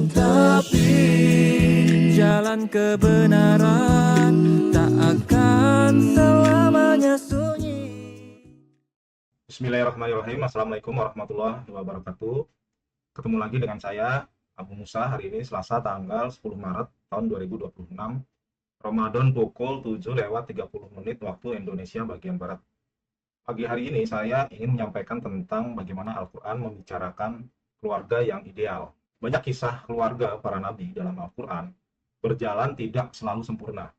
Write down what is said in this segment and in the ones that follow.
Tapi jalan kebenaran tak akan selamanya sunyi. Bismillahirrahmanirrahim. Assalamualaikum warahmatullahi wabarakatuh. Ketemu lagi dengan saya, Abu Musa. Hari ini Selasa tanggal 10 Maret tahun 2026. Ramadan pukul 7:30 waktu Indonesia bagian Barat. Pagi hari ini saya ingin menyampaikan tentang bagaimana Al-Quran membicarakan keluarga yang ideal. Banyak kisah keluarga para nabi dalam Al-Quran berjalan tidak selalu sempurna.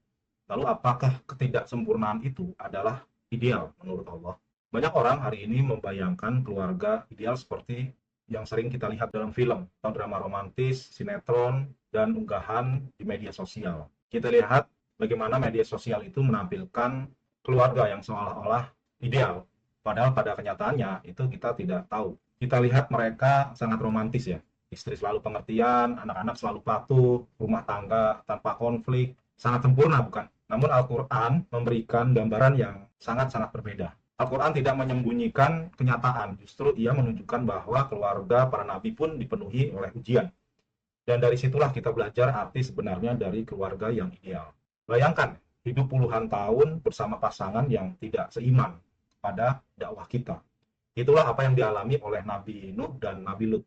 Lalu apakah ketidaksempurnaan itu adalah ideal menurut Allah? Banyak orang hari ini membayangkan keluarga ideal seperti yang sering kita lihat dalam film, atau drama romantis, sinetron, dan unggahan di media sosial. Kita lihat bagaimana media sosial itu menampilkan keluarga yang seolah-olah ideal. Padahal pada kenyataannya itu kita tidak tahu. Kita lihat mereka sangat romantis ya. Istri selalu pengertian, anak-anak selalu patuh, rumah tangga tanpa konflik, sangat sempurna bukan? Namun Al-Quran memberikan gambaran yang sangat-sangat berbeda. Al-Quran tidak menyembunyikan kenyataan, justru ia menunjukkan bahwa keluarga para nabi pun dipenuhi oleh ujian. Dan dari situlah kita belajar arti sebenarnya dari keluarga yang ideal. Bayangkan, hidup puluhan tahun bersama pasangan yang tidak seiman pada dakwah kita. Itulah apa yang dialami oleh Nabi Nuh dan Nabi Lut.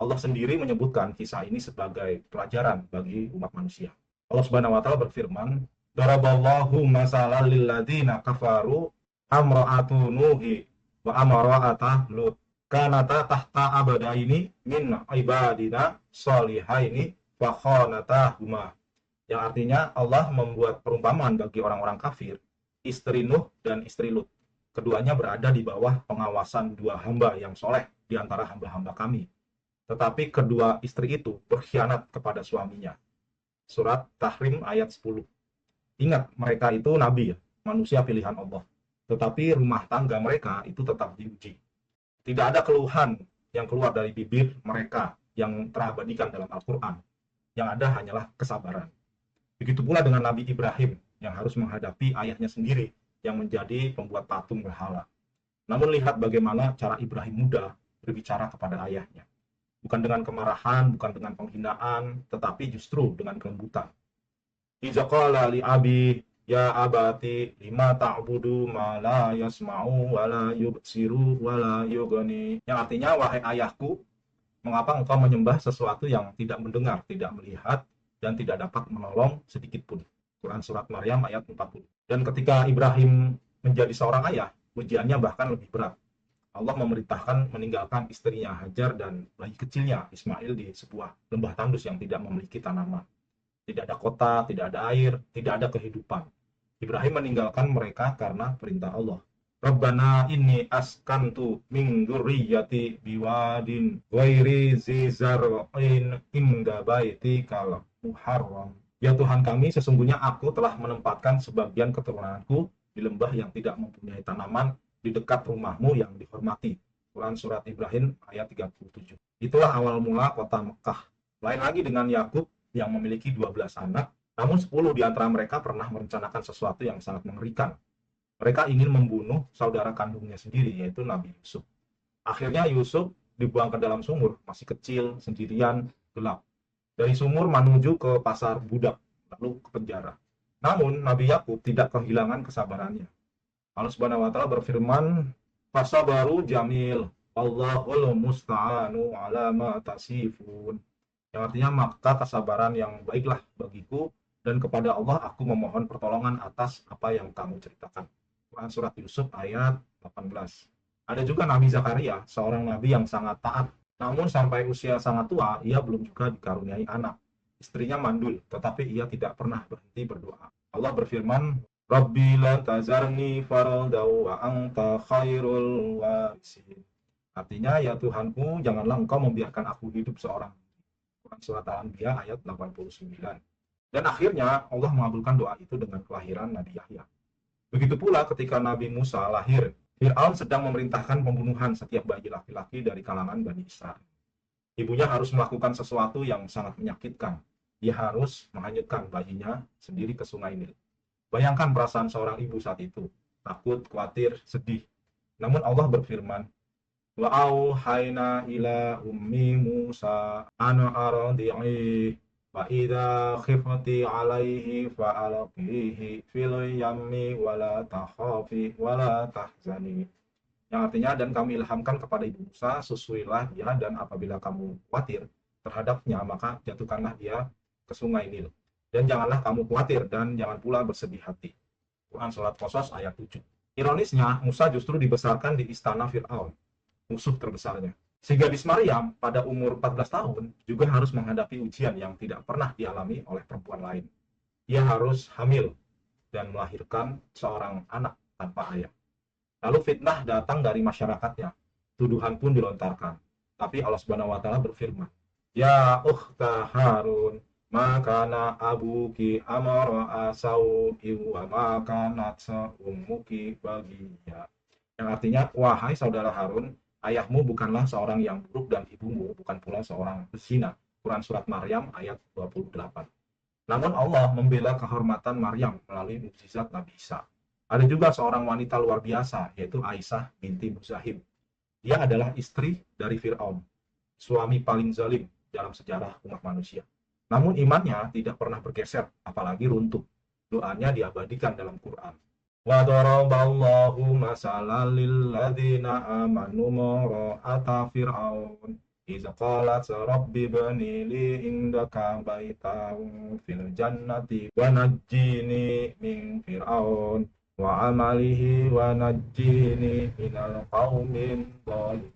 Allah sendiri menyebutkan kisah ini sebagai pelajaran bagi umat manusia. Allah Subhanahu wa taala berfirman, "Daraballahu masalan lil ladzina kafaru amra'atu nuhi wa amra'ata lut. Kanata tahta abadaini min ibadina sholihaini fa khanatahuma." Yang artinya Allah membuat perumpamaan bagi orang-orang kafir, istri Nuh dan istri Lut. Keduanya berada di bawah pengawasan dua hamba yang soleh di antara hamba-hamba kami. Tetapi kedua istri itu berkhianat kepada suaminya. Surat Tahrim ayat 10. Ingat, mereka itu nabi ya, manusia pilihan Allah. Tetapi rumah tangga mereka itu tetap diuji. Tidak ada keluhan yang keluar dari bibir mereka yang terabadikan dalam Al-Quran. Yang ada hanyalah kesabaran. Begitu pula dengan Nabi Ibrahim yang harus menghadapi ayahnya sendiri yang menjadi pembuat patung berhala. Namun lihat bagaimana cara Ibrahim muda berbicara kepada ayahnya. Bukan dengan kemarahan, bukan dengan penghinaan, tetapi justru dengan kelembutan. Iza qala li abi ya abati lima ta'budu ma la yasma'u wa la yubsiru wa la yughni. Yang artinya, wahai ayahku, mengapa engkau menyembah sesuatu yang tidak mendengar, tidak melihat, dan tidak dapat menolong sedikit pun. Quran Surat Maryam ayat 40. Dan ketika Ibrahim menjadi seorang ayah, ujiannya bahkan lebih berat. Allah memerintahkan meninggalkan istrinya Hajar dan bayi kecilnya Ismail di sebuah lembah tandus yang tidak memiliki tanaman. Tidak ada kota, tidak ada air, tidak ada kehidupan. Ibrahim meninggalkan mereka karena perintah Allah. Rabbana inni askantu min dzurriyyati biwadin ghairi zi zar'in inda baitikal muharram. Ya Tuhan kami, sesungguhnya aku telah menempatkan sebagian keturunanku di lembah yang tidak mempunyai tanaman di dekat rumahmu yang dihormati. Quran Surat Ibrahim ayat 37. Itulah awal mula kota Mekah. Lain lagi dengan Yakub yang memiliki 12 anak, namun 10 di antara mereka pernah merencanakan sesuatu yang sangat mengerikan. Mereka ingin membunuh saudara kandungnya sendiri, yaitu Nabi Yusuf. Akhirnya Yusuf dibuang ke dalam sumur, masih kecil, sendirian, gelap. Dari sumur menuju ke pasar budak, lalu ke penjara. Namun Nabi Yakub tidak kehilangan kesabarannya. Allah Subhanahu wa taala berfirman, "Fasabaru jamil, Allahul musta'anu ala ma tasifun." Yang artinya, maka kesabaran yang baiklah bagiku dan kepada Allah aku memohon pertolongan atas apa yang kamu ceritakan. Quran Surat Yusuf ayat 18. Ada juga Nabi Zakaria, seorang nabi yang sangat taat. Namun sampai usia sangat tua, ia belum juga dikaruniai anak. Istrinya mandul, tetapi ia tidak pernah berhenti berdoa. Allah berfirman, Rabbi la tazarni fardaw wa anta khairul warisin. Artinya, ya Tuhanku, janganlah engkau membiarkan aku hidup seorang. Quran Surat Al-Anbiya ayat 89. Dan akhirnya Allah mengabulkan doa itu dengan kelahiran Nabi Yahya. Begitu pula ketika Nabi Musa lahir, Fir'aun sedang memerintahkan pembunuhan setiap bayi laki-laki dari kalangan Bani Israel. Ibunya harus melakukan sesuatu yang sangat menyakitkan. Dia harus menghanyutkan bayinya sendiri ke sungai Nil. Bayangkan perasaan seorang ibu saat itu, takut, khawatir, sedih. Namun Allah berfirman, Wa auhayna ila ummi Musa an ardi'i fa idza khifti 'alaihi fa alqihi fil yammi wa la takhafi wa la tahzani. Yang artinya, dan kami ilhamkan kepada ibu Musa, susuilah dia, dan apabila kamu khawatir terhadapnya, maka jatuhkanlah dia ke sungai Nil. Dan janganlah kamu khawatir, dan jangan pula bersedih hati. Quran Surat Qasas ayat 7. Ironisnya, Musa justru dibesarkan di istana Fir'aun, musuh terbesarnya. Si gadis Maryam pada umur 14 tahun juga harus menghadapi ujian yang tidak pernah dialami oleh perempuan lain. Ia harus hamil dan melahirkan seorang anak tanpa ayah. Lalu fitnah datang dari masyarakatnya. Tuduhan pun dilontarkan. Tapi Allah Subhanahu wa taala berfirman, "Ya ukhta Harun, makana abuki amara asau wa makanat ummuki bagiya." Yang artinya, wahai saudara Harun, ayahmu bukanlah seorang yang buruk dan ibumu bukan pula seorang pezina. Quran Surat Maryam ayat 28. Namun Allah membela kehormatan Maryam melalui mukjizat Nabi Isa. Ada juga seorang wanita luar biasa, yaitu Aisyah binti Muzahim. Dia adalah istri dari Fir'aun, suami paling zalim dalam sejarah umat manusia. Namun imannya tidak pernah bergeser, apalagi runtuh. Doanya diabadikan dalam Quran. Wa daraballahu masalan lil ladzina amanu mara'ata fir'aun idz qalat rabbi bani li indaka baitan fil jannati wa najjini min fir'aun wa amalihi wa najjini minal qaumin dhalim.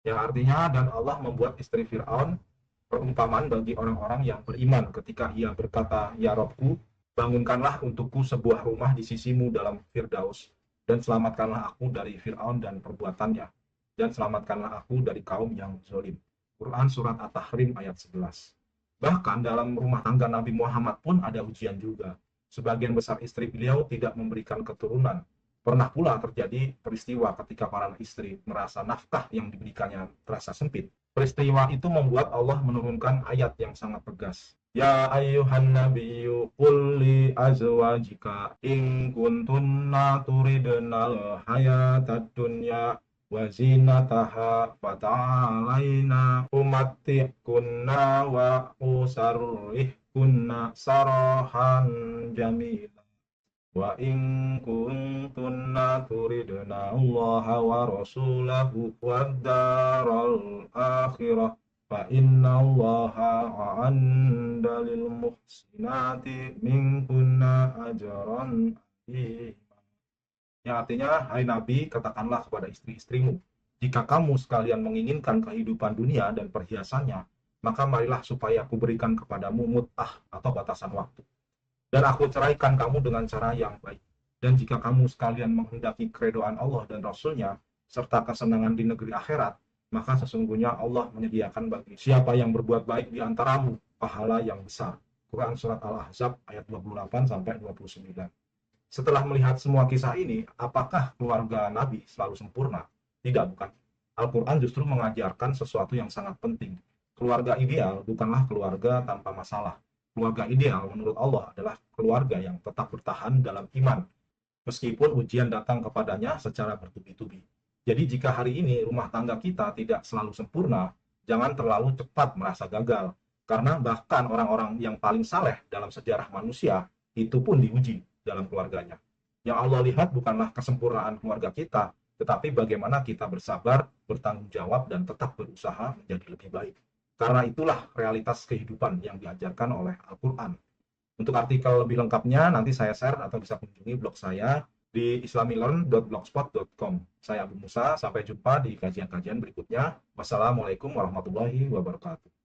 Yang artinya, dan Allah membuat istri Fir'aun perumpamaan bagi orang-orang yang beriman ketika ia berkata, "Ya Rabbku, bangunkanlah untukku sebuah rumah di sisimu dalam Firdaus, dan selamatkanlah aku dari Fir'aun dan perbuatannya, dan selamatkanlah aku dari kaum yang zalim." Quran Surat At-Tahrim ayat 11. Bahkan dalam rumah tangga Nabi Muhammad pun ada ujian juga. Sebagian besar istri beliau tidak memberikan keturunan. Pernah pula terjadi peristiwa ketika para istri merasa nafkah yang diberikannya terasa sempit. Peristiwa itu membuat Allah menurunkan ayat yang sangat tegas. Ya ayyuhan nabiyyu qul li azwajika in kuntunna turidnal hayatad dunya wa zinataha fata'alaina umatti'kunna wa usarrihkunna sarahan jamila wa in kuntunna turidna allaha wa rasulahu wad daral akhirah fa inna allaha a'adda lil muhsinati minkunna ajran azima. Yang artinya, hai Nabi, katakanlah kepada istri-istrimu, jika kamu sekalian menginginkan kehidupan dunia dan perhiasannya, maka marilah supaya aku berikan kepadamu mut'ah atau batasan waktu. Dan aku ceraikan kamu dengan cara yang baik. Dan jika kamu sekalian menghendaki keridhaan Allah dan Rasul-Nya, serta kesenangan di negeri akhirat, maka sesungguhnya Allah menyediakan bagi siapa yang berbuat baik di antaramu pahala yang besar. Quran Surat Al-Ahzab ayat 28-29. Setelah melihat semua kisah ini, apakah keluarga Nabi selalu sempurna? Tidak, bukan. Al-Quran justru mengajarkan sesuatu yang sangat penting. Keluarga ideal bukanlah keluarga tanpa masalah. Keluarga ideal menurut Allah adalah keluarga yang tetap bertahan dalam iman, meskipun ujian datang kepadanya secara bertubi-tubi. Jadi jika hari ini rumah tangga kita tidak selalu sempurna, jangan terlalu cepat merasa gagal. Karena bahkan orang-orang yang paling saleh dalam sejarah manusia, itu pun diuji dalam keluarganya. Yang Allah lihat bukanlah kesempurnaan keluarga kita, tetapi bagaimana kita bersabar, bertanggung jawab, dan tetap berusaha menjadi lebih baik. Karena itulah realitas kehidupan yang diajarkan oleh Al-Quran. Untuk artikel lebih lengkapnya, nanti saya share atau bisa kunjungi blog saya di islamilearn.blogspot.com. Saya Abu Musa, sampai jumpa di kajian-kajian berikutnya. Wassalamualaikum warahmatullahi wabarakatuh.